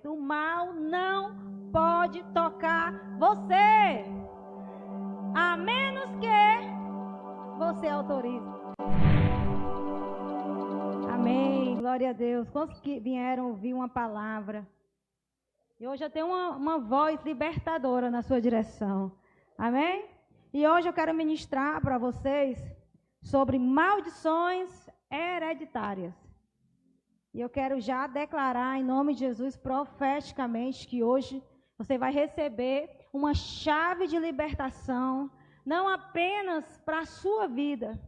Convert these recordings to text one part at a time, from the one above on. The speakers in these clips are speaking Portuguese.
O mal não pode tocar você, a menos que você autorize. Amém, glória a Deus. Quantos que vieram ouvir uma palavra? E hoje eu tenho uma voz libertadora na sua direção. Amém? E hoje eu quero ministrar para vocês sobre maldições hereditárias. E eu quero já declarar em nome de Jesus profeticamente que hoje você vai receber uma chave de libertação, não apenas para a sua vida,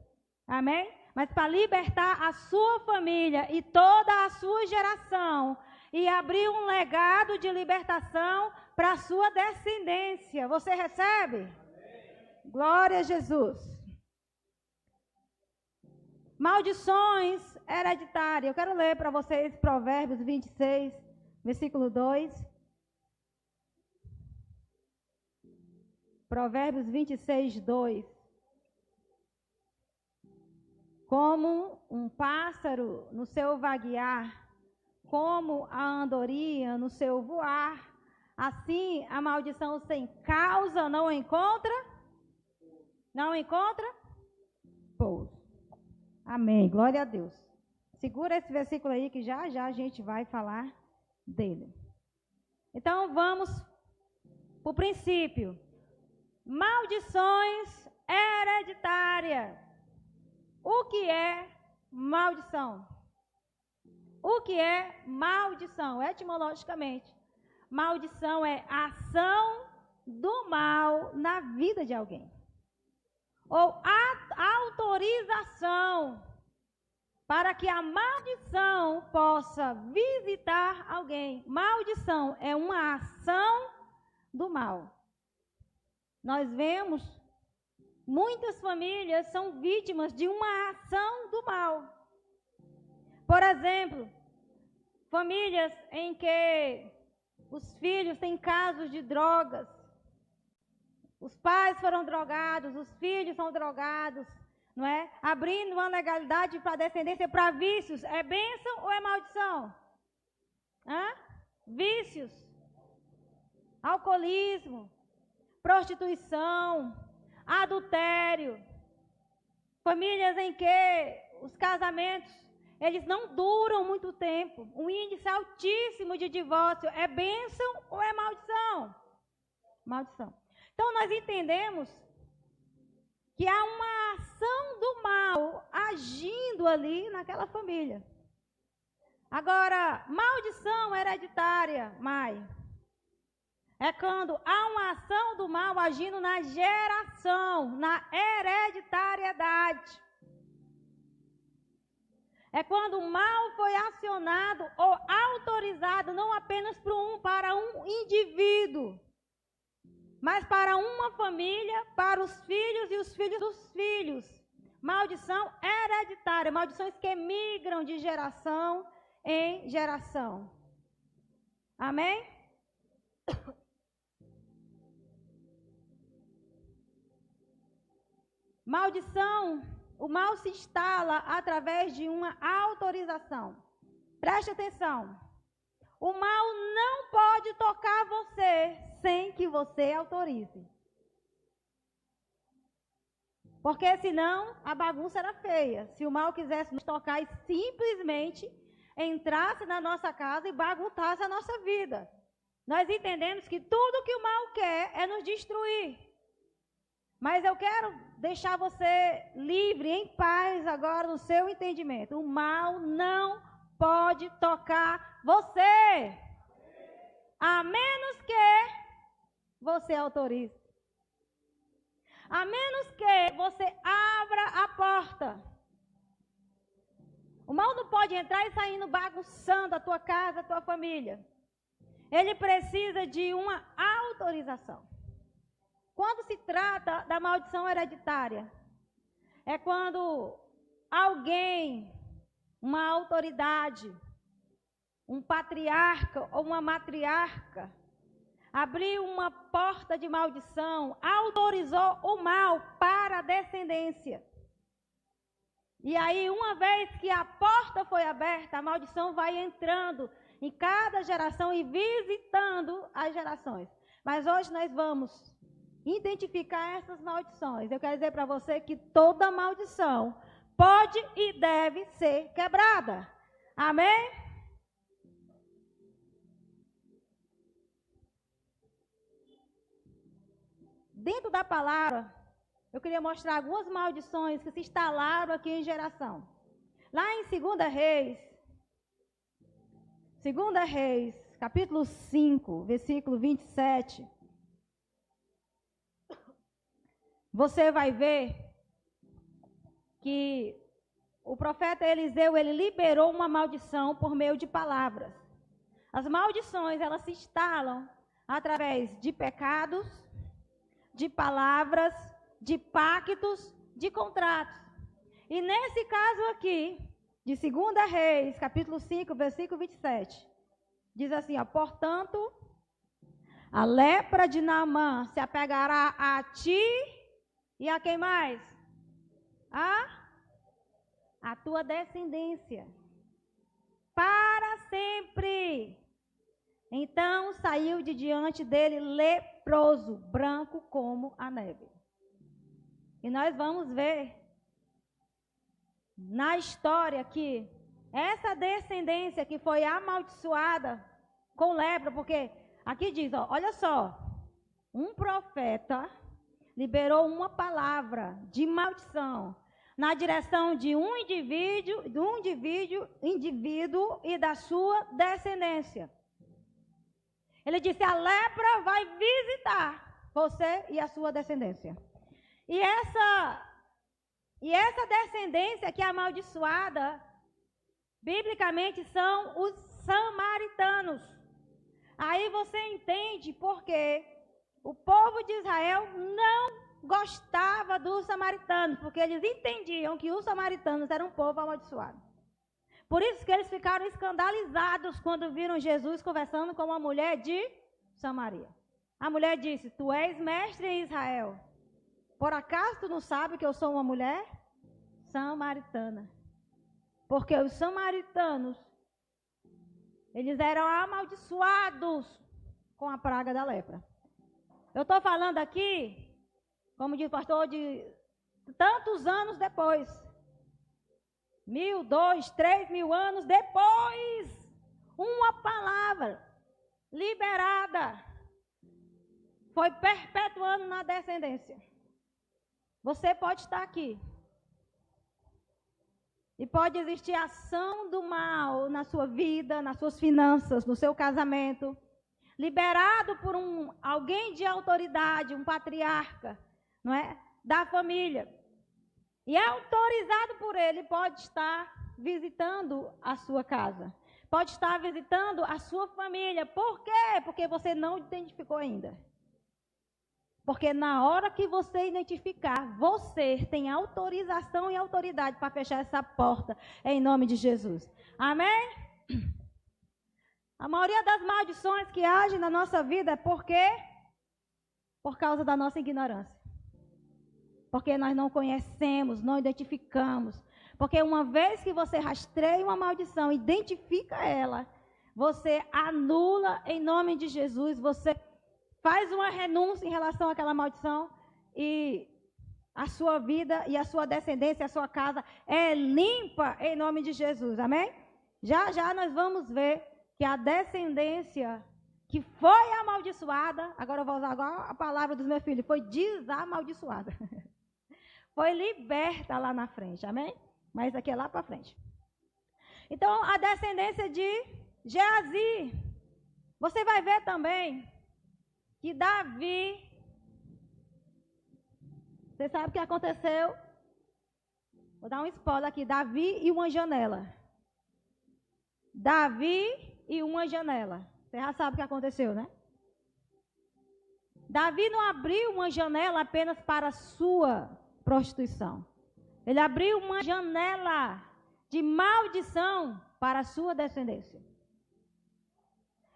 amém? Mas para libertar a sua família e toda a sua geração e abrir um legado de libertação para a sua descendência. Você recebe? Amém. Glória a Jesus. Maldições hereditárias. Eu quero ler para vocês Provérbios 26, versículo 2. Provérbios 26, 2. Como um pássaro no seu vaguear, como a andorinha no seu voar, assim a maldição sem causa não encontra pouso. Amém, glória a Deus. Segura esse versículo aí que já a gente vai falar dele. Então vamos para o princípio. Maldições hereditárias. O que é maldição? O que é maldição? Etimologicamente, maldição é ação do mal na vida de alguém. Ou autorização para que a maldição possa visitar alguém. Maldição é uma ação do mal. Nós vemos muitas famílias são vítimas de uma ação do mal. Por exemplo, famílias em que os filhos têm casos de drogas. Os pais foram drogados, os filhos são drogados, não é? Abrindo uma legalidade para descendência para vícios. É bênção ou é maldição? Vícios, alcoolismo, prostituição, adultério. Famílias em que os casamentos, eles não duram muito tempo. Um índice altíssimo de divórcio. É bênção ou é maldição? Maldição. Então, nós entendemos que há uma ação do mal agindo ali naquela família. Agora, maldição hereditária, Mai, é quando há uma ação do mal agindo na geração, na hereditariedade. É quando o mal foi acionado ou autorizado não apenas para um indivíduo, mas para uma família, para os filhos e os filhos dos filhos. Maldição hereditária, maldições que migram de geração em geração. Amém? Maldição, o mal se instala através de uma autorização. Preste atenção. O mal não pode tocar você sem que você autorize. Porque senão a bagunça era feia. Se o mal quisesse nos tocar e simplesmente entrasse na nossa casa e bagunçasse a nossa vida. Nós entendemos que tudo que o mal quer é nos destruir. Mas eu quero deixar você livre, em paz agora no seu entendimento. O mal não pode tocar você, a menos que você autorize. A menos que você abra a porta. O mal não pode entrar e sair bagunçando a tua casa, a tua família. Ele precisa de uma autorização. Quando se trata da maldição hereditária, é quando alguém, uma autoridade, um patriarca ou uma matriarca, abriu uma porta de maldição, autorizou o mal para a descendência. E aí, uma vez que a porta foi aberta, a maldição vai entrando em cada geração e visitando as gerações. Mas hoje nós vamos identificar essas maldições. Eu quero dizer para você que toda maldição pode e deve ser quebrada. Amém? Dentro da palavra, eu queria mostrar algumas maldições que se instalaram aqui em geração. Lá em 2 Reis, capítulo 5, versículo 27, você vai ver que o profeta Eliseu, ele liberou uma maldição por meio de palavras. As maldições, elas se instalam através de pecados, de palavras, de pactos, de contratos. E nesse caso aqui, de 2 Reis, capítulo 5, versículo 27, diz assim, ó, portanto, a lepra de Naamã se apegará a ti e a quem mais? A tua descendência, para sempre. Então saiu de diante dele leproso, branco como a neve. E nós vamos ver na história que essa descendência que foi amaldiçoada com lepra, porque aqui diz, ó, olha só, um profeta liberou uma palavra de maldição na direção de um indivíduo e da sua descendência. Ele disse, a lepra vai visitar você e a sua descendência. E essa descendência que é amaldiçoada, biblicamente, são os samaritanos. Aí você entende por que o povo de Israel não gostava dos samaritanos, porque eles entendiam que os samaritanos eram um povo amaldiçoado. Por isso que eles ficaram escandalizados quando viram Jesus conversando com uma mulher de Samaria. A mulher disse, tu és mestre em Israel. Por acaso tu não sabe que eu sou uma mulher samaritana? Porque os samaritanos, eles eram amaldiçoados com a praga da lepra. Eu estou falando aqui, como diz o pastor, de tantos anos depois. 1.000, 2.000, 3.000 anos depois, uma palavra liberada foi perpetuando na descendência. Você pode estar aqui e pode existir ação do mal na sua vida, nas suas finanças, no seu casamento, liberado por alguém de autoridade, um patriarca, não é? Da família. E autorizado por ele, pode estar visitando a sua casa. Pode estar visitando a sua família. Por quê? Porque você não identificou ainda. Porque na hora que você identificar, você tem autorização e autoridade para fechar essa porta, em nome de Jesus. Amém? A maioria das maldições que agem na nossa vida é por quê? Por causa da nossa ignorância. Porque nós não conhecemos, não identificamos. Porque uma vez que você rastreia uma maldição, identifica ela, você anula em nome de Jesus, você faz uma renúncia em relação àquela maldição e a sua vida e a sua descendência, a sua casa é limpa em nome de Jesus, amém? Já já nós vamos ver que a descendência que foi amaldiçoada, agora eu vou usar agora a palavra dos meus filhos, foi desamaldiçoada. Foi liberta lá na frente, amém? Mas aqui é lá para frente. Então, a descendência de Geazi. Você vai ver também que Davi, você sabe o que aconteceu? Vou dar um spoiler aqui, Davi e uma janela. Davi e uma janela. Você já sabe o que aconteceu, né? Davi não abriu uma janela apenas para a sua prostituição. Ele abriu uma janela de maldição para a sua descendência.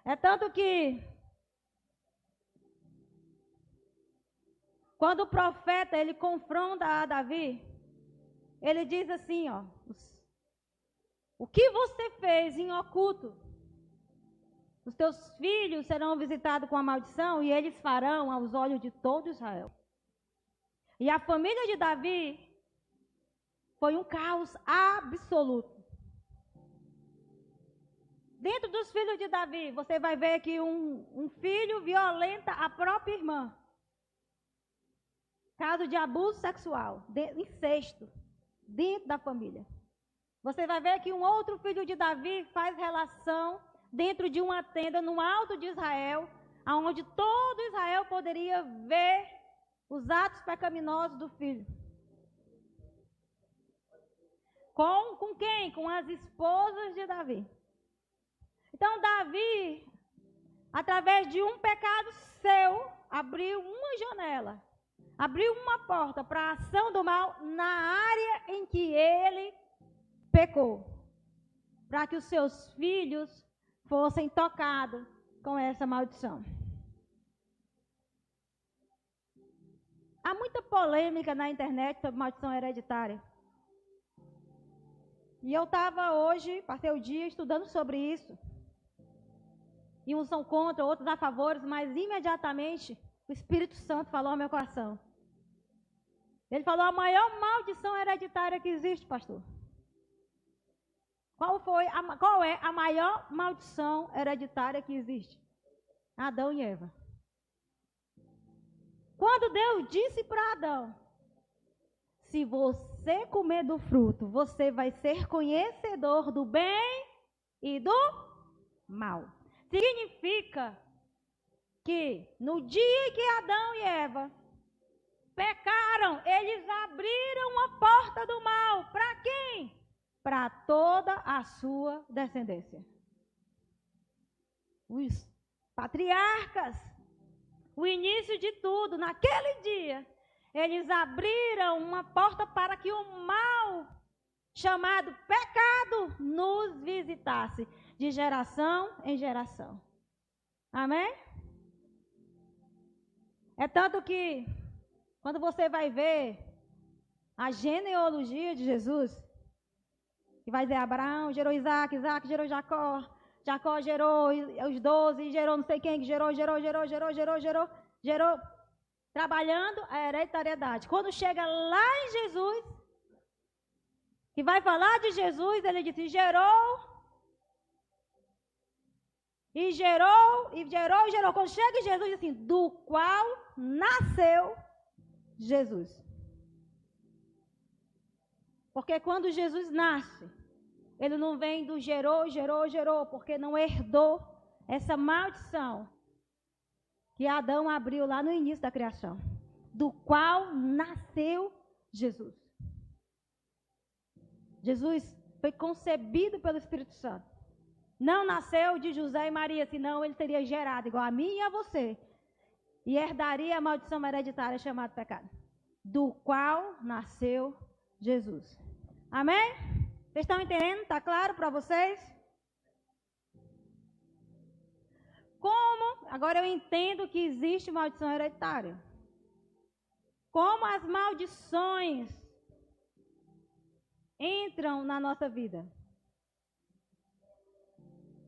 É tanto que quando o profeta ele confronta a Davi, ele diz assim, ó, o que você fez em oculto, Os teus filhos serão visitados com a maldição e eles farão aos olhos de todo Israel. E a família de Davi foi um caos absoluto. Dentro dos filhos de Davi, você vai ver que um filho violenta a própria irmã. Caso de abuso sexual, incesto, dentro da família. Você vai ver que um outro filho de Davi faz relação dentro de uma tenda no alto de Israel, onde todo Israel poderia ver os atos pecaminosos do filho. Com quem? Com as esposas de Davi. Então, Davi, através de um pecado seu, abriu uma janela, abriu uma porta para a ação do mal na área em que ele pecou, para que os seus filhos fossem tocados com essa maldição. Há muita polêmica na internet sobre maldição hereditária. E eu estava hoje, passei o dia estudando sobre isso. E uns são contra, outros a favor, mas imediatamente o Espírito Santo falou ao meu coração. Ele falou: a maior maldição hereditária que existe, pastor. Qual é a maior maldição hereditária que existe? Adão e Eva. Quando Deus disse para Adão: se você comer do fruto, você vai ser conhecedor do bem e do mal. Significa que no dia que Adão e Eva pecaram, eles abriram a porta do mal. Para quem? Para toda a sua descendência. Os patriarcas, o início de tudo, naquele dia, eles abriram uma porta para que o mal, chamado pecado, nos visitasse, de geração em geração. Amém? É tanto que, quando você vai ver a genealogia de Jesus, que vai dizer: Abraão gerou Isaac, Isaac gerou Jacó, Jacó gerou os 12, gerou não sei quem, que gerou, trabalhando a hereditariedade. Quando chega lá em Jesus, que vai falar de Jesus, ele disse: gerou. E gerou. Quando chega em Jesus, diz assim: do qual nasceu Jesus. Porque quando Jesus nasce, ele não vem do gerou, porque não herdou essa maldição que Adão abriu lá no início da criação. Do qual nasceu Jesus. Jesus foi concebido pelo Espírito Santo. Não nasceu de José e Maria, senão ele teria gerado igual a mim e a você. E herdaria a maldição hereditária chamada pecado. Do qual nasceu Jesus. Amém? Vocês estão entendendo? Está claro para vocês? Como? Agora eu entendo que existe maldição hereditária. Como as maldições entram na nossa vida?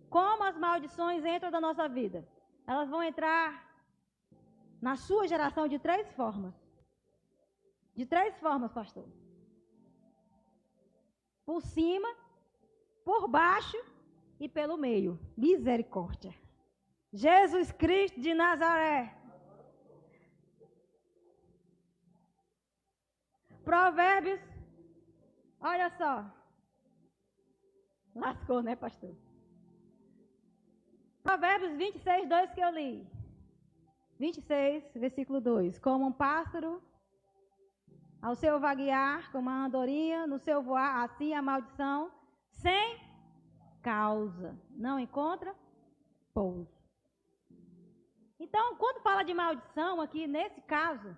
Como as maldições entram na nossa vida? Elas vão entrar na sua geração de 3 formas. De 3 formas, pastor. Por cima, por baixo e pelo meio. Misericórdia. Jesus Cristo de Nazaré. Provérbios. Olha só. Lascou, né, pastor? Provérbios 26, 2 que eu li. 26, versículo 2. Como um pássaro ao seu vaguear, como uma andorinha no seu voar, assim a maldição, sem causa, não encontra pouso. Então, quando fala de maldição aqui, nesse caso,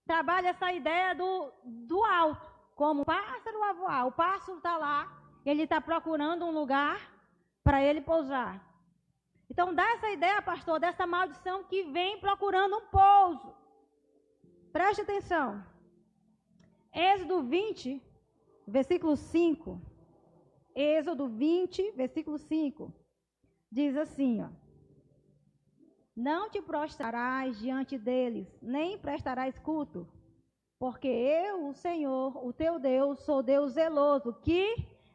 trabalha essa ideia do alto, como um pássaro a voar. O pássaro está lá, ele está procurando um lugar para ele pousar. Então, dá essa ideia, pastor, dessa maldição que vem procurando um pouso. Preste atenção. Êxodo 20, versículo 5. Êxodo 20, versículo 5. diz assim, ó: não te prostrarás diante deles, nem prestarás culto, porque eu, o Senhor, o teu Deus, sou Deus zeloso, que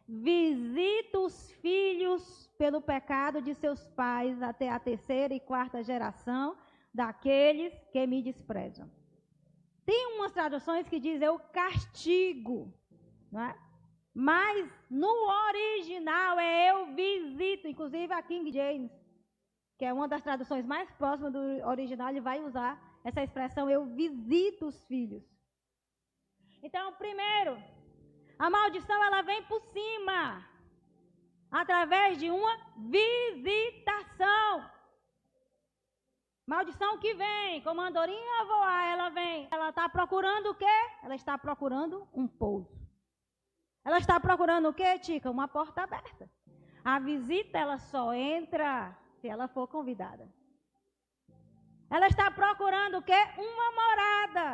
visita os filhos pelo pecado de seus pais até a 3ª e 4ª geração daqueles que me desprezam. Tem umas traduções que dizem eu castigo, não é? Mas no original é eu visito. Inclusive a King James, que é uma das traduções mais próximas do original, ele vai usar essa expressão eu visito os filhos. Então, primeiro, a maldição ela vem por cima, através de uma visitação. Maldição que vem, como a andorinha a voar, ela vem. Ela está procurando o quê? Ela está procurando um pouso. Ela está procurando o quê, Tica? Uma porta aberta. A visita, ela só entra se ela for convidada. Ela está procurando o quê? Uma morada.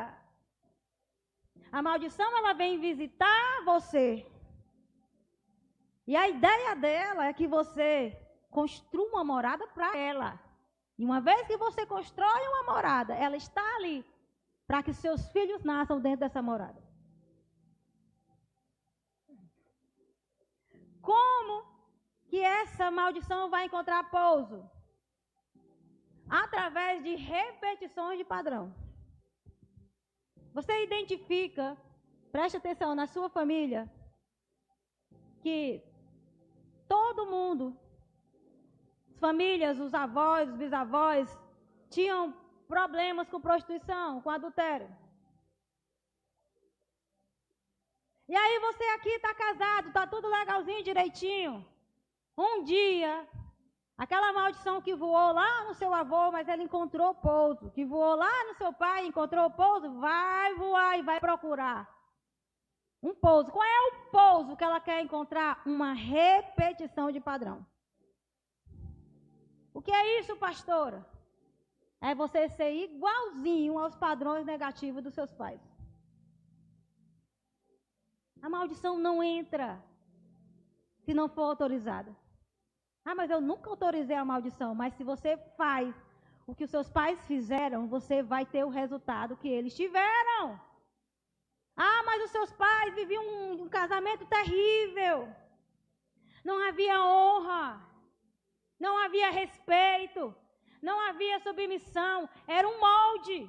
A maldição, ela vem visitar você. E a ideia dela é que você construa uma morada para ela. E uma vez que você constrói uma morada, ela está ali para que seus filhos nasçam dentro dessa morada. Como que essa maldição vai encontrar pouso? Através de repetições de padrão. Você identifica, preste atenção, na sua família, que todo mundo, as famílias, os avós, os bisavós, tinham problemas com prostituição, com adultério. E aí você aqui está casado, está tudo legalzinho, direitinho. Um dia, aquela maldição que voou lá no seu avô, mas ele encontrou pouso, que voou lá no seu pai, encontrou pouso, vai voar e vai procurar um pouso. Qual é o pouso que ela quer encontrar? Uma repetição de padrão. O que é isso, pastora? É você ser igualzinho aos padrões negativos dos seus pais. A maldição não entra se não for autorizada. Ah, mas eu nunca autorizei a maldição. Mas se você faz o que os seus pais fizeram, você vai ter o resultado que eles tiveram. Ah, mas os seus pais viviam um casamento terrível. Não havia honra. Não havia respeito. Não havia submissão. Era um molde.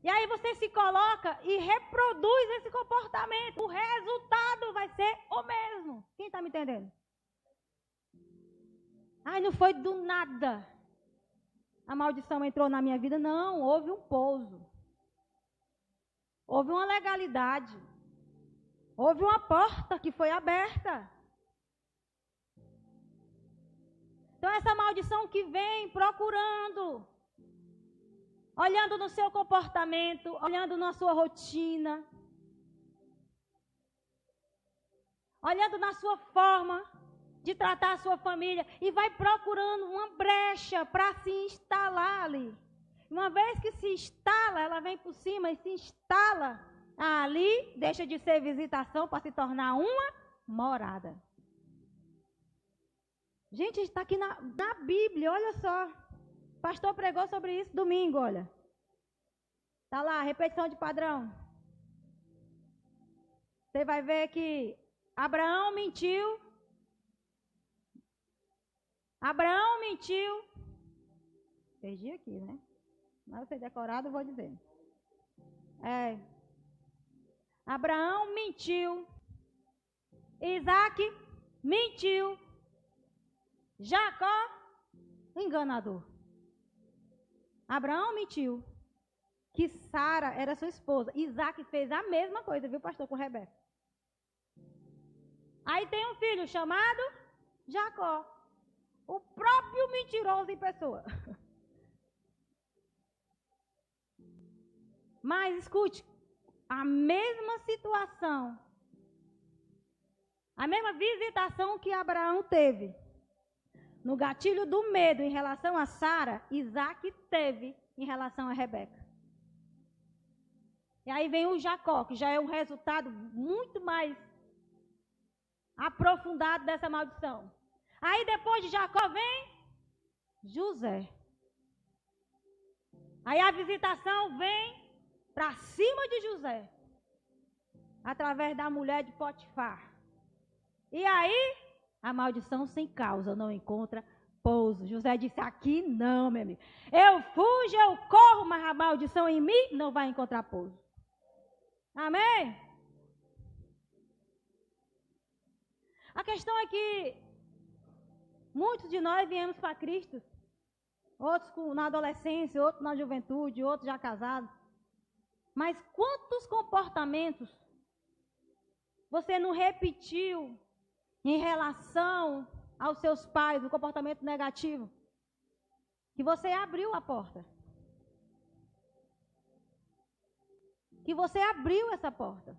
E aí você se coloca e reproduz esse comportamento. O resultado vai ser o mesmo. Quem está me entendendo? Ai, não foi do nada. A maldição entrou na minha vida. Não, houve um pouso. Houve uma legalidade. Houve uma porta que foi aberta. Então essa maldição que vem procurando, olhando no seu comportamento, olhando na sua rotina, olhando na sua forma de tratar a sua família, e vai procurando uma brecha para se instalar ali. Uma vez que se instala, ela vem por cima e se instala ali, deixa de ser visitação para se tornar uma morada. Gente, está aqui na Bíblia, olha só. O pastor pregou sobre isso domingo, olha. Está lá, repetição de padrão. Você vai ver que Abraão mentiu. Abraão mentiu. Perdi aqui, né? Mas eu sei decorado, eu vou dizer. Abraão mentiu. Isaac mentiu. Jacó, enganador. Abraão mentiu que Sara era sua esposa. Isaac fez a mesma coisa, viu, pastor, com Rebeca. Aí tem um filho chamado Jacó. O próprio mentiroso em pessoa. Mas, escute, a mesma situação, a mesma visitação que Abraão teve no gatilho do medo em relação a Sara, Isaac teve em relação a Rebeca. E aí vem o Jacó, que já é um resultado muito mais aprofundado dessa maldição. Aí depois de Jacó vem José. Aí a visitação vem para cima de José, através da mulher de Potifar. E aí, a maldição sem causa não encontra pouso. José disse, aqui não, meu amigo. Eu fujo, eu corro, mas a maldição em mim não vai encontrar pouso. Amém? A questão é que muitos de nós viemos para Cristo, outros na adolescência, outros na juventude, outros já casados. Mas quantos comportamentos você não repetiu em relação aos seus pais, o comportamento negativo, que você abriu a porta? Que você abriu essa porta.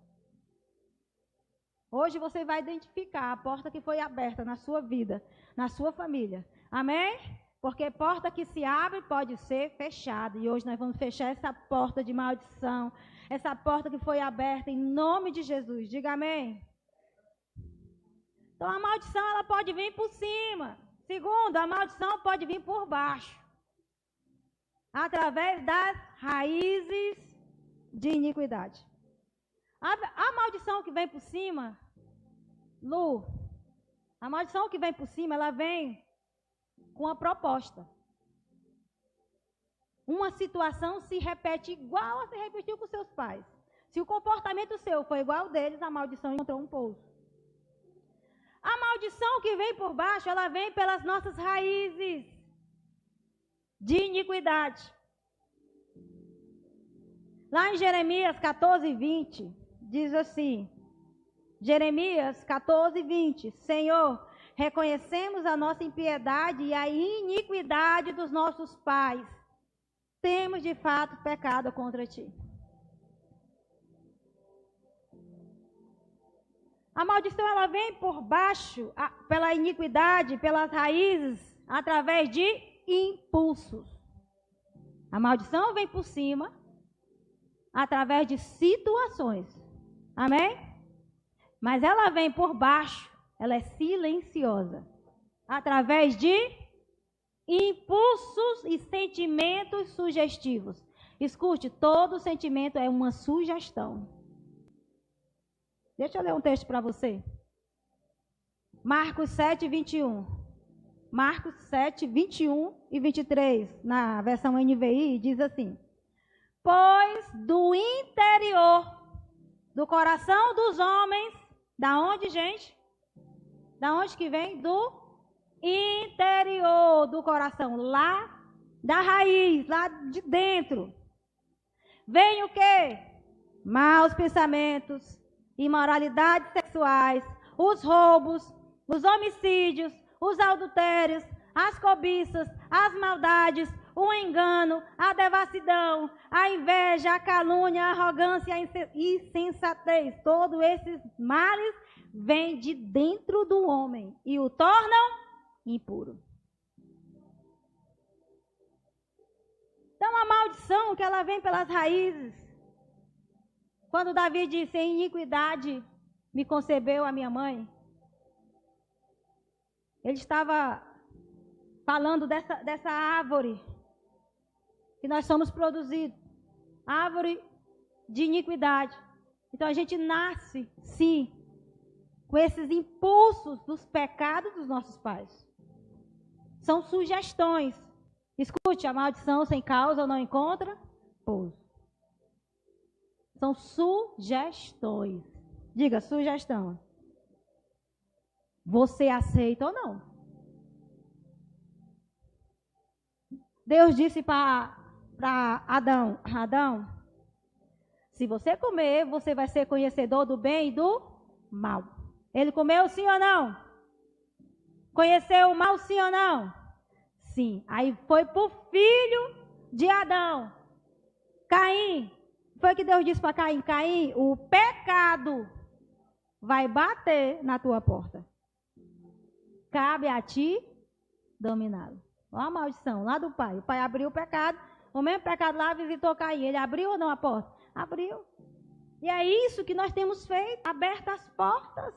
Hoje você vai identificar a porta que foi aberta na sua vida, na sua família. Amém? Porque porta que se abre pode ser fechada. E hoje nós vamos fechar essa porta de maldição, essa porta que foi aberta em nome de Jesus. Diga amém. Então a maldição ela pode vir por cima. Segundo, a maldição pode vir por baixo. Através das raízes de iniquidade. A maldição que vem por cima, Lu, a maldição que vem por cima, ela vem com a proposta. Uma situação se repete igual a se repetiu com seus pais. Se o comportamento seu foi igual ao deles, a maldição encontrou um pouso. A maldição que vem por baixo, ela vem pelas nossas raízes de iniquidade. Lá em Jeremias 14:20, diz assim, Jeremias 14:20, Senhor, reconhecemos a nossa impiedade e a iniquidade dos nossos pais. Temos de fato pecado contra ti. A maldição ela vem por baixo, pela iniquidade, pelas raízes, através de impulsos. A maldição vem por cima, através de situações. Amém? Mas ela vem por baixo, ela é silenciosa, através de impulsos e sentimentos sugestivos. Escute, todo sentimento é uma sugestão. Deixa eu ler um texto para você. Marcos 7:21. Marcos 7:21 e 23, na versão NVI, diz assim: pois do interior do coração dos homens, da onde, gente? Da onde que vem? Do interior do coração, lá da raiz, lá de dentro. Vem o quê? Maus pensamentos, imoralidades sexuais, os roubos, os homicídios, os adultérios, as cobiças, as maldades, o engano, a devassidão, a inveja, a calúnia, a arrogância, a insensatez. Todos esses males vêm de dentro do homem e o tornam impuro. Então a maldição que ela vem pelas raízes. Quando Davi disse, em iniquidade me concebeu a minha mãe, ele estava falando dessa árvore que nós somos produzidos, árvore de iniquidade. Então a gente nasce, sim, com esses impulsos dos pecados dos nossos pais. São sugestões. Escute, a maldição sem causa não encontra pouso. São sugestões. Diga, sugestão. Você aceita ou não? Deus disse para Adão, Adão, se você comer, você vai ser conhecedor do bem e do mal. Ele comeu sim ou não? Conheceu o mal sim ou não? Sim. Aí foi para o filho de Adão, Caim. Foi o que Deus disse para Caim: Caim, o pecado vai bater na tua porta. Cabe a ti dominá-lo. Olha a maldição lá do pai. O pai abriu o pecado, o mesmo pecado lá visitou Caim. Ele abriu ou não a porta? Abriu. E é isso que nós temos feito, aberto as portas.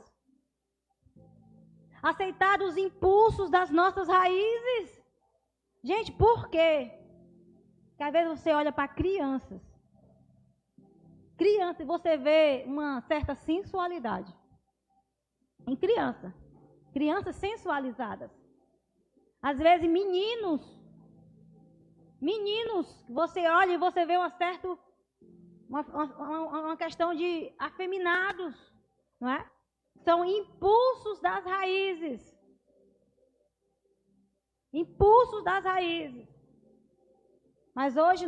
aceitar os impulsos das nossas raízes. Gente, por quê? Porque às vezes você olha para crianças. Criança, e você vê uma certa sensualidade. Em criança. Crianças sensualizadas. Às vezes meninos, você olha e você vê uma questão de afeminados, não é? São impulsos das raízes. Impulsos das raízes. Mas hoje,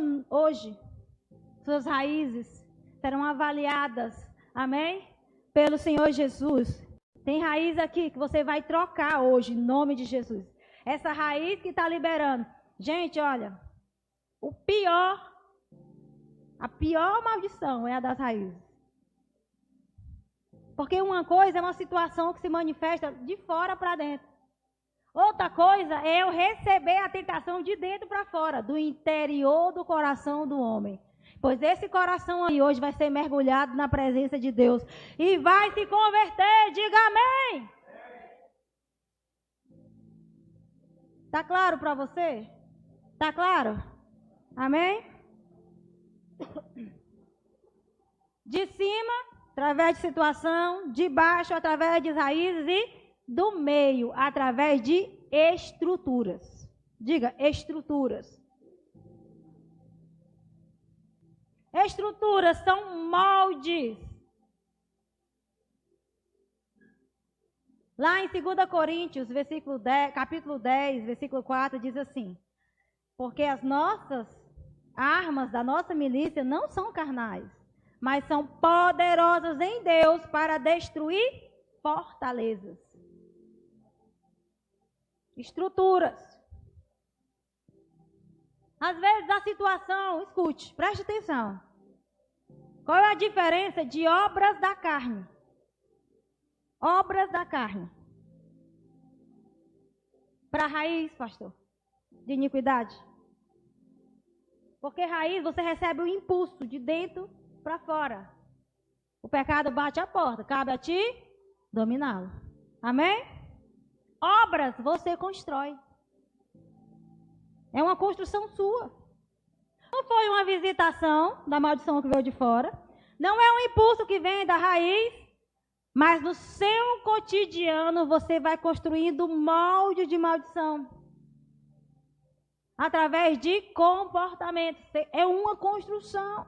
suas raízes serão avaliadas, amém? Pelo Senhor Jesus. Tem raiz aqui que você vai trocar hoje, em nome de Jesus. Essa raiz que está liberando. Gente, olha, a pior maldição é a das raízes. Porque uma coisa é uma situação que se manifesta de fora para dentro. Outra coisa é eu receber a tentação de dentro para fora, do interior do coração do homem. Pois esse coração aí hoje vai ser mergulhado na presença de Deus e vai se converter. Diga amém. Tá claro para você? Tá claro? Amém? De cima, através de situação, de baixo, através de raízes e do meio, através de estruturas. Diga, estruturas. Estruturas são moldes. Lá em 2 Coríntios, capítulo 10, versículo 4, diz assim: porque as nossas armas da nossa milícia não são carnais, mas são poderosas em Deus para destruir fortalezas. Estruturas. Às vezes a situação, escute, preste atenção. Qual é a diferença de obras da carne? Obras da carne. Para raiz, pastor, de iniquidade. Porque raiz você recebe o impulso de dentro para fora. O pecado bate a porta, cabe a ti dominá-lo. Amém? Obras você constrói. É uma construção sua. Não foi uma visitação da maldição que veio de fora. Não é um impulso que vem da raiz. Mas no seu cotidiano você vai construindo molde de maldição. Através de comportamento. É uma construção.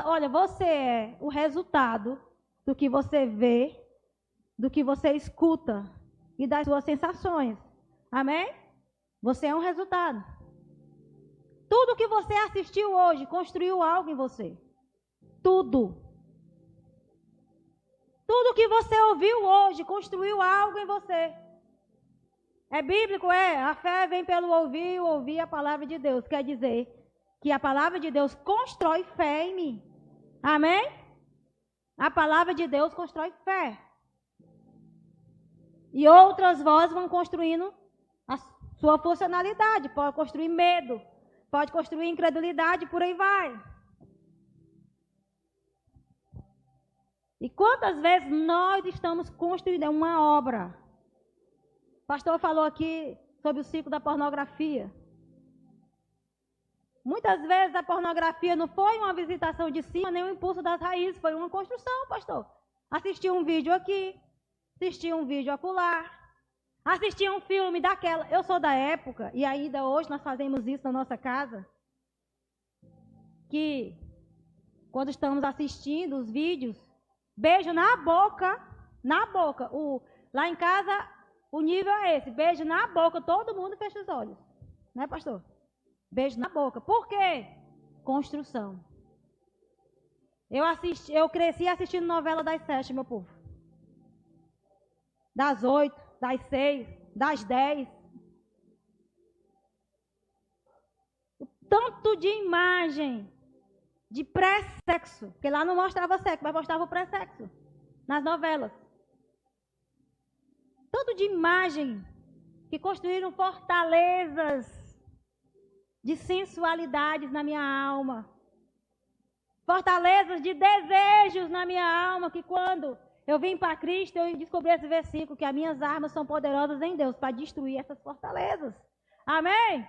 Olha, você é o resultado do que você vê, do que você escuta e das suas sensações. Amém? Você é um resultado. Tudo que você assistiu hoje construiu algo em você. Tudo. Tudo que você ouviu hoje construiu algo em você. É bíblico? É. A fé vem pelo ouvir e ouvir a palavra de Deus. Quer dizer que a palavra de Deus constrói fé em mim. Amém? A palavra de Deus constrói fé. E outras vozes vão construindo a sua funcionalidade. Pode construir medo. Pode construir incredulidade, por aí vai. E quantas vezes nós estamos construindo uma obra? O pastor falou aqui sobre o ciclo da pornografia. Muitas vezes a pornografia não foi uma visitação de cima, nem um impulso das raízes, foi uma construção, pastor. Assistir um vídeo aqui, assistir um vídeo acolá, assistir um filme daquela. Eu sou da época, e ainda hoje nós fazemos isso na nossa casa, que quando estamos assistindo os vídeos, beijo na boca, lá em casa o nível é esse, beijo na boca, todo mundo fecha os olhos, né, pastor? Beijo na boca. Por quê? Construção. Eu cresci assistindo novela das 7, meu povo. Das 8, das 6, das 10. O tanto de imagem de pré-sexo, porque lá não mostrava sexo, mas mostrava o pré-sexo nas novelas. Tanto de imagem que construíram fortalezas de sensualidades na minha alma. Fortalezas de desejos na minha alma, que quando Eu vim para Cristo e descobri esse versículo, que as minhas armas são poderosas em Deus para destruir essas fortalezas. Amém?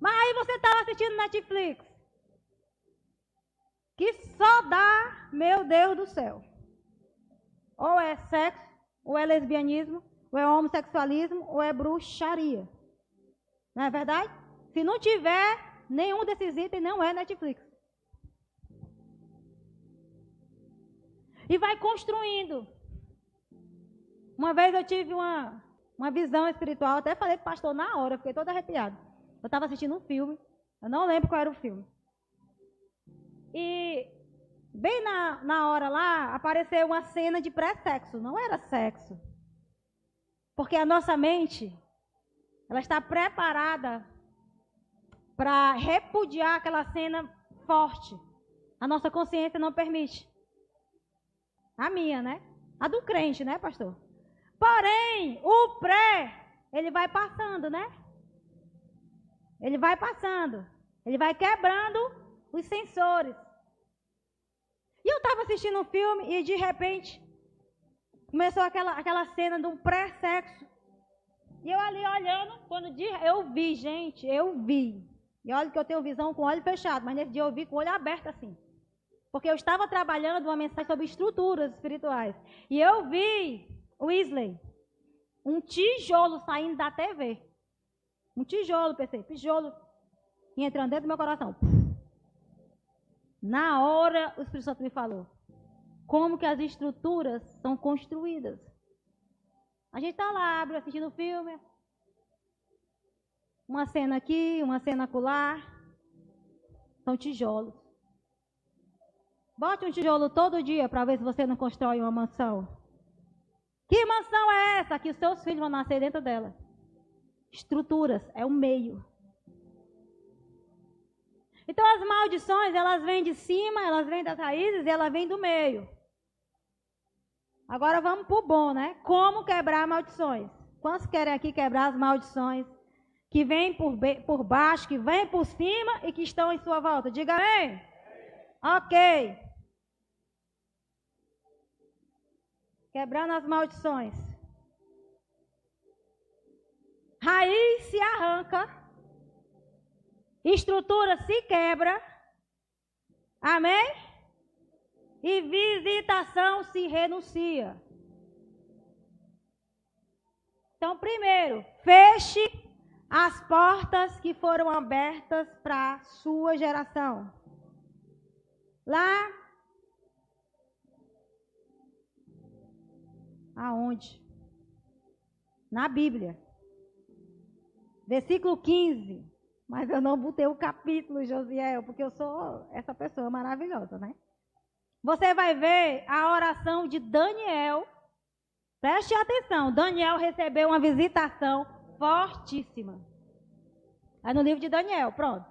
Mas aí você estava assistindo Netflix, que só dá, meu Deus do céu, ou é sexo, ou é lesbianismo, ou é homossexualismo, ou é bruxaria. Não é verdade? Se não tiver nenhum desses itens, não é Netflix. E vai construindo. Uma vez eu tive uma visão espiritual, até falei para o pastor na hora, fiquei todo arrepiado. Eu estava assistindo um filme, eu não lembro qual era o filme. E bem na hora lá, apareceu uma cena de pré-sexo, não era sexo. Porque a nossa mente, ela está preparada para repudiar aquela cena forte. A nossa consciência não permite. A minha, né? A do crente, né, pastor? Porém, o ele vai passando, né? Ele vai passando. Ele vai quebrando os sensores. E eu estava assistindo um filme e de repente começou aquela cena de um pré-sexo. E eu ali olhando, quando eu vi, gente, eu vi. E olha que eu tenho visão com o olho fechado, mas nesse dia eu vi com o olho aberto assim. Porque eu estava trabalhando uma mensagem sobre estruturas espirituais. E eu vi Wesley, um tijolo saindo da TV. Um tijolo, pensei, tijolo, e entrando dentro do meu coração. Na hora, o Espírito Santo me falou como que as estruturas são construídas. A gente está lá, abre, assistindo o filme. Uma cena aqui, uma cena acolá. São tijolos. Bote um tijolo todo dia para ver se você não constrói uma mansão. Que mansão é essa? Que os seus filhos vão nascer dentro dela. Estruturas, é o meio. Então as maldições, elas vêm de cima, elas vêm das raízes e elas vêm do meio. Agora vamos para o bom, né? Como quebrar maldições? Quantos querem aqui quebrar as maldições que vêm por baixo, que vêm por cima e que estão em sua volta? Diga amém. Ok. Quebrando as maldições. Raiz se arranca. Estrutura se quebra. Amém? E visitação se renuncia. Então, primeiro, feche as portas que foram abertas para a sua geração. Lá, aonde? Na Bíblia. Versículo 15. Mas eu não botei o capítulo, Josiel, porque eu sou essa pessoa maravilhosa, né? Você vai ver a oração de Daniel. Preste atenção. Daniel recebeu uma visitação fortíssima. É no livro de Daniel, pronto.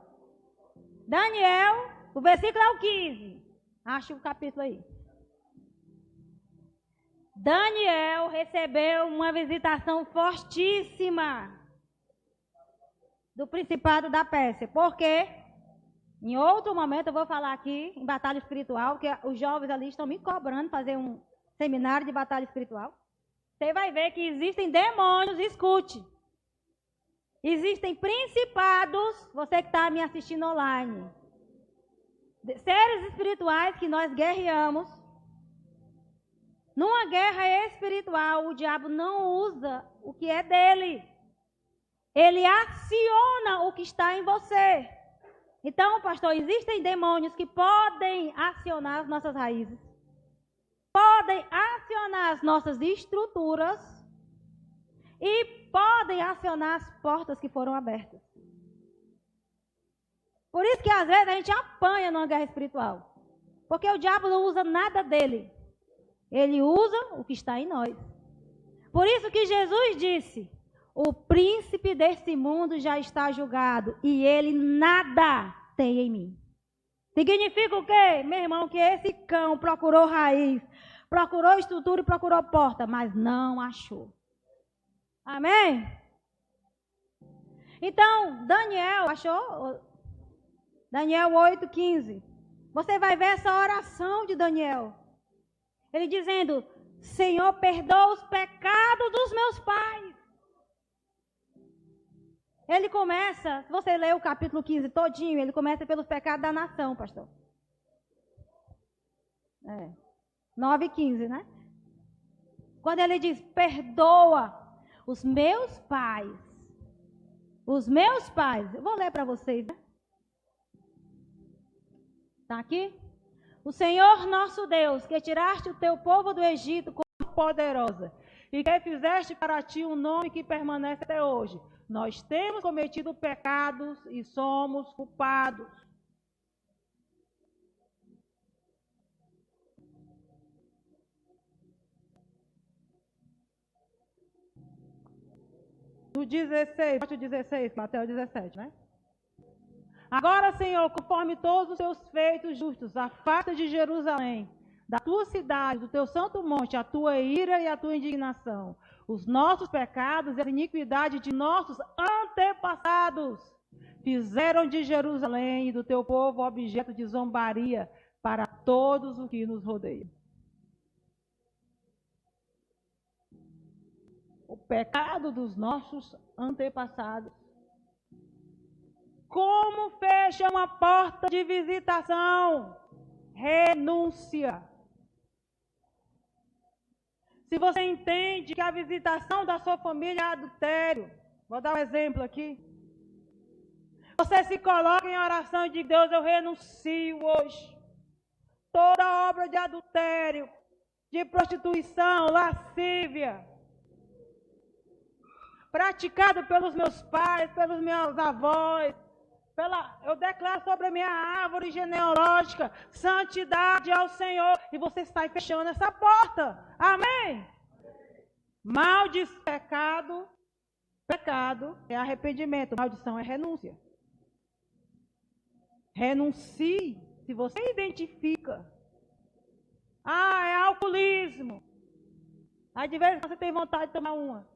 Daniel, o versículo é o 15. Acha o capítulo aí. Daniel recebeu uma visitação fortíssima do Principado da Pérsia. Por quê? Em outro momento eu vou falar aqui em batalha espiritual, que os jovens ali estão me cobrando fazer um seminário de batalha espiritual. Você vai ver que existem demônios, escute. Existem principados, você que está me assistindo online. Seres espirituais que nós guerreamos. Numa guerra espiritual, o diabo não usa o que é dele. Ele aciona o que está em você. Então, pastor, existem demônios que podem acionar as nossas raízes. Podem acionar as nossas estruturas. E podem acionar as portas que foram abertas. Por isso que às vezes a gente apanha numa guerra espiritual. Porque o diabo não usa nada dele. Ele usa o que está em nós. Por isso que Jesus disse: o príncipe desse mundo já está julgado e ele nada tem em mim. Significa o quê? Meu irmão, que esse cão procurou raiz, procurou estrutura e procurou porta, mas não achou. Amém? Então, Daniel, achou? Daniel 8:15. Você vai ver essa oração de Daniel. Ele dizendo: Senhor, perdoa os pecados dos meus pais. Ele começa, se você ler o capítulo 15 todinho, ele começa pelos pecados da nação, pastor. 9:15, né? Quando ele diz: perdoa os meus pais. Os meus pais. Eu vou ler para vocês, né? Está aqui? O Senhor nosso Deus, que tiraste o teu povo do Egito com mão poderosa, e que fizeste para ti um nome que permanece até hoje. Nós temos cometido pecados e somos culpados. No 16, Mateus 17, né? Agora, Senhor, conforme todos os teus feitos justos, afasta de Jerusalém, da tua cidade, do teu santo monte, a tua ira e a tua indignação, os nossos pecados e a iniquidade de nossos antepassados fizeram de Jerusalém e do teu povo objeto de zombaria para todos os que nos rodeiam. O pecado dos nossos antepassados. Como fecha uma porta de visitação? Renúncia. Se você entende que a visitação da sua família é adultério, vou dar um exemplo aqui. Você se coloca em oração e diz: Deus, eu renuncio hoje. Toda obra de adultério, de prostituição, lascívia, praticado pelos meus pais, pelos meus avós, eu declaro sobre a minha árvore genealógica santidade ao Senhor. E você está fechando essa porta. Amém? Maldição, pecado é arrependimento. Maldição é renúncia. Renuncie. Se você identifica. É alcoolismo. Aí de vez em quando você tem vontade de tomar uma.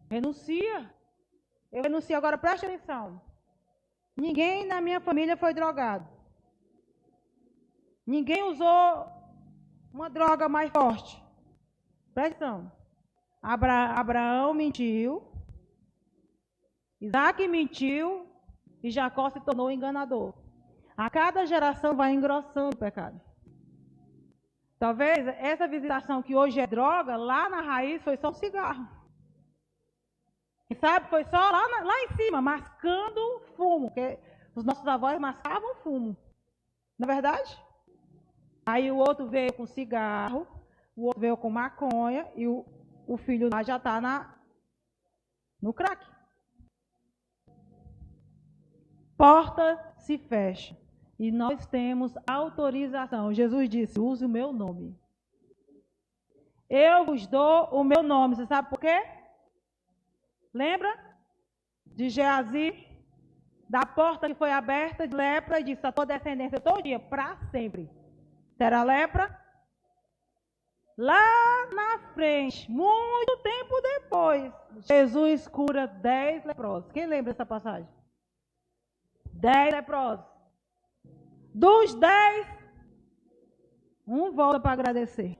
Renuncia. Eu renuncio agora, preste atenção. Ninguém na minha família foi drogado. Ninguém usou uma droga mais forte. Preste atenção. Abraão mentiu. Isaac mentiu. E Jacó se tornou enganador. A cada geração vai engrossando o pecado. Talvez essa visitação que hoje é droga, lá na raiz foi só um cigarro. E sabe, foi só lá em cima, mascando fumo, porque os nossos avós mascavam fumo. Não é verdade? Aí o outro veio com cigarro, o outro veio com maconha, e o filho lá já está no crack. Porta se fecha. E nós temos autorização. Jesus disse: use o meu nome. Eu vos dou o meu nome. Você sabe por quê? Lembra de Geazi, da porta que foi aberta de lepra, e disse: a tua descendência todo dia, para sempre, terá lepra? Lá na frente, muito tempo depois, Jesus cura 10 leprosos. Quem lembra dessa passagem? 10 leprosos. Dos 10, um volta para agradecer.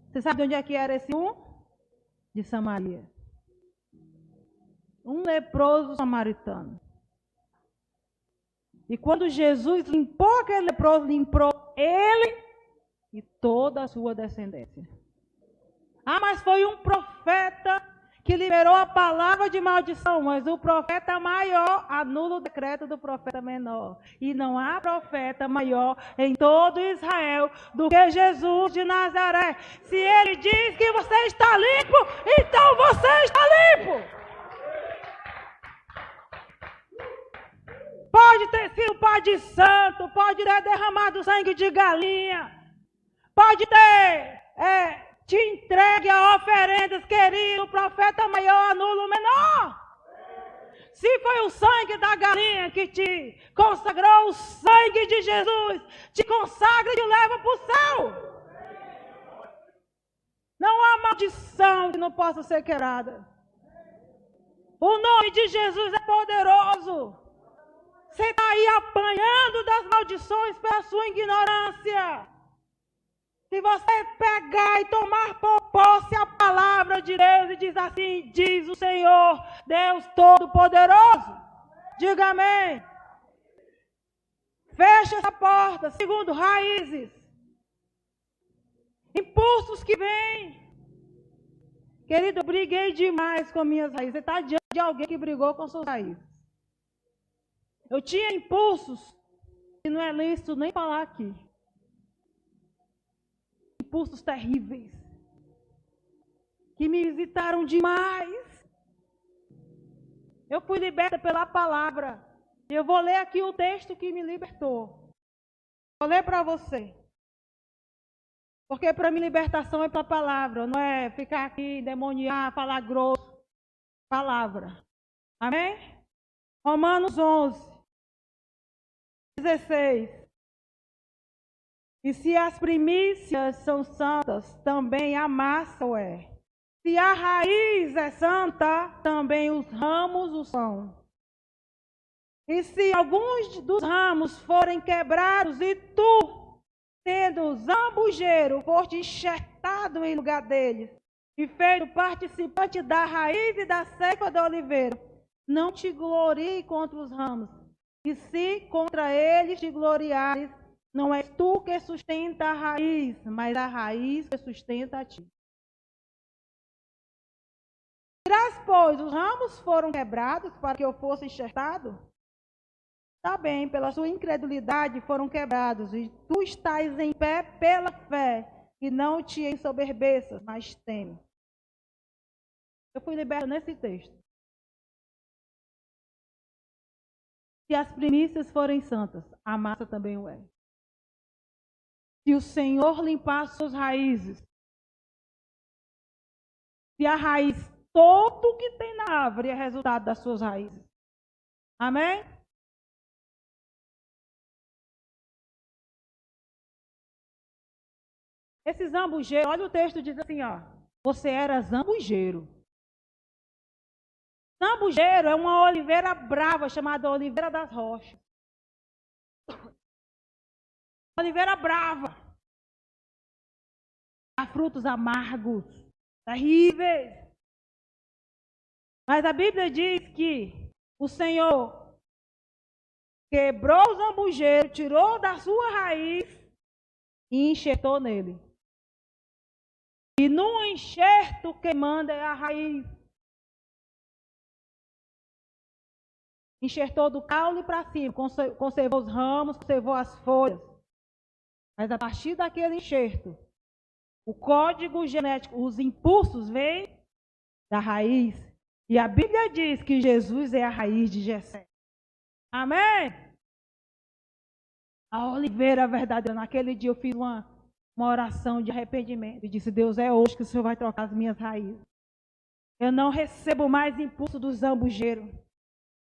Você sabe de onde é que era esse um? De Samaria. Um leproso samaritano. E quando Jesus limpou aquele leproso, limpou ele e toda a sua descendência. Mas foi um profeta que liberou a palavra de maldição, mas o profeta maior anula o decreto do profeta menor. E não há profeta maior em todo Israel do que Jesus de Nazaré. Se ele diz que você está limpo, então você está limpo. Pode ter sido pai de santo, pode ter derramado sangue de galinha, pode ter te entregue a oferendas, querido, o profeta maior anula o menor. Se foi o sangue da galinha que te consagrou, o sangue de Jesus te consagra e te leva para o céu. Não há maldição que não possa ser quebrada. O nome de Jesus é poderoso. Você está aí apanhando das maldições pela sua ignorância. Se você pegar e tomar por posse a palavra de Deus e diz assim, diz o Senhor, Deus Todo-Poderoso, diga amém. Fecha essa porta. Segundo, raízes. Impulsos que vêm. Querido, eu briguei demais com minhas raízes. Você está diante de alguém que brigou com suas raízes. Eu tinha impulsos, que não é lícito nem falar aqui. Impulsos terríveis. Que me visitaram demais. Eu fui liberta pela palavra. E eu vou ler aqui o texto que me libertou. Vou ler para você. Porque para mim libertação é para a palavra, não é ficar aqui, demoniar, falar grosso. Palavra. Amém? Romanos 11, 16. E se as primícias são santas, também a massa o é. Se a raiz é santa, também os ramos o são. E se alguns dos ramos forem quebrados e tu, tendo zambujeiro, foste enxertado em lugar deles, e feito participante da raiz e da cepa da oliveira, não te glorie contra os ramos, e se contra eles te gloriares, não és tu que sustenta a raiz, mas a raiz que sustenta a ti. Dirás, pois, os ramos foram quebrados para que eu fosse enxertado? Está bem, pela sua incredulidade foram quebrados, e tu estás em pé pela fé, e não te ensoberbeças, mas teme. Eu fui liberta nesse texto. Se as primícias forem santas, a massa também o é. Se o Senhor limpar suas raízes, se a raiz, todo que tem na árvore é resultado das suas raízes. Amém? Esse zambujeiro, olha o texto, diz assim, ó. Você era zambujeiro. Zambujeiro é uma oliveira brava, chamada oliveira das rochas. Oliveira brava. Há frutos amargos, terríveis. Mas a Bíblia diz que o Senhor quebrou o zambujeiro, tirou da sua raiz e enxertou nele. E no enxerto quem manda é a raiz. Enxertou do caule para cima, conservou os ramos, conservou as folhas. Mas a partir daquele enxerto, o código genético, os impulsos vêm da raiz. E a Bíblia diz que Jesus é a raiz de Jessé. Amém? A oliveira verdadeira. Naquele dia eu fiz uma oração de arrependimento. E disse, Deus, é hoje que o Senhor vai trocar as minhas raízes. Eu não recebo mais impulso do zambujeiro.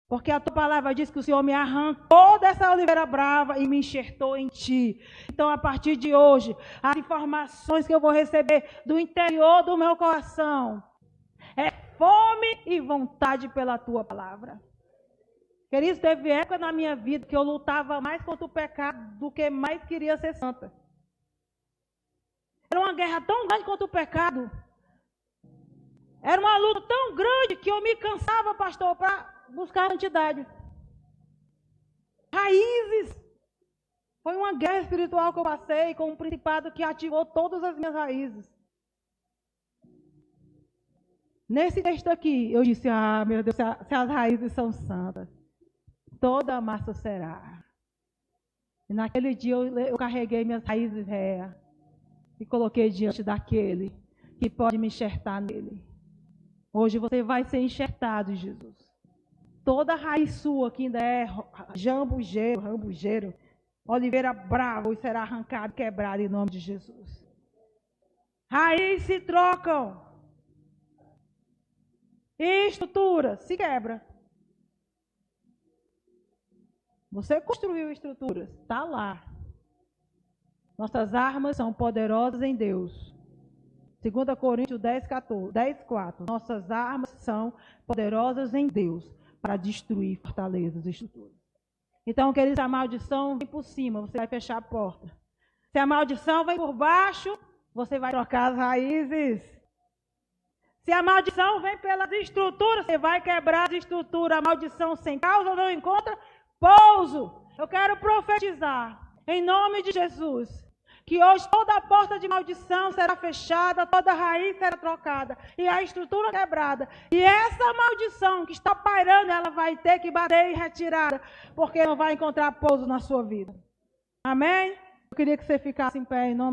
Porque a tua palavra diz que o Senhor me arrancou dessa oliveira brava e me enxertou em ti. Então, a partir de hoje, as informações que eu vou receber do interior do meu coração é fome e vontade pela tua palavra. Queridos, teve época na minha vida que eu lutava mais contra o pecado do que mais queria ser santa. Era uma guerra tão grande contra o pecado. Era uma luta tão grande que eu me cansava, pastor, para buscar a santidade. Raízes. Foi uma guerra espiritual que eu passei com um principado que ativou todas as minhas raízes. Nesse texto aqui, eu disse, meu Deus, se as raízes são santas, toda a massa será. E naquele dia eu carreguei minhas raízes réas e coloquei diante daquele que pode me enxertar nele. Hoje você vai ser enxertado, Jesus. Toda raiz sua que ainda é rambujeiro, oliveira brava, será arrancada e quebrada em nome de Jesus. Raízes se trocam. E estruturas se quebra. Você construiu estruturas, está lá. Nossas armas são poderosas em Deus. 2 Coríntios 10:4. Nossas armas são poderosas em Deus para destruir fortalezas e estruturas. Então, queridos, a maldição vem por cima, você vai fechar a porta. Se a maldição vem por baixo, você vai trocar as raízes. Se a maldição vem pelas estruturas, você vai quebrar as estruturas. A maldição sem causa não encontra pouso. Eu quero profetizar, em nome de Jesus, que hoje toda a porta de maldição será fechada, toda raiz será trocada e a estrutura quebrada. E essa maldição que está pairando, ela vai ter que bater e retirada, porque não vai encontrar pouso na sua vida. Amém? Eu queria que você ficasse em pé em nome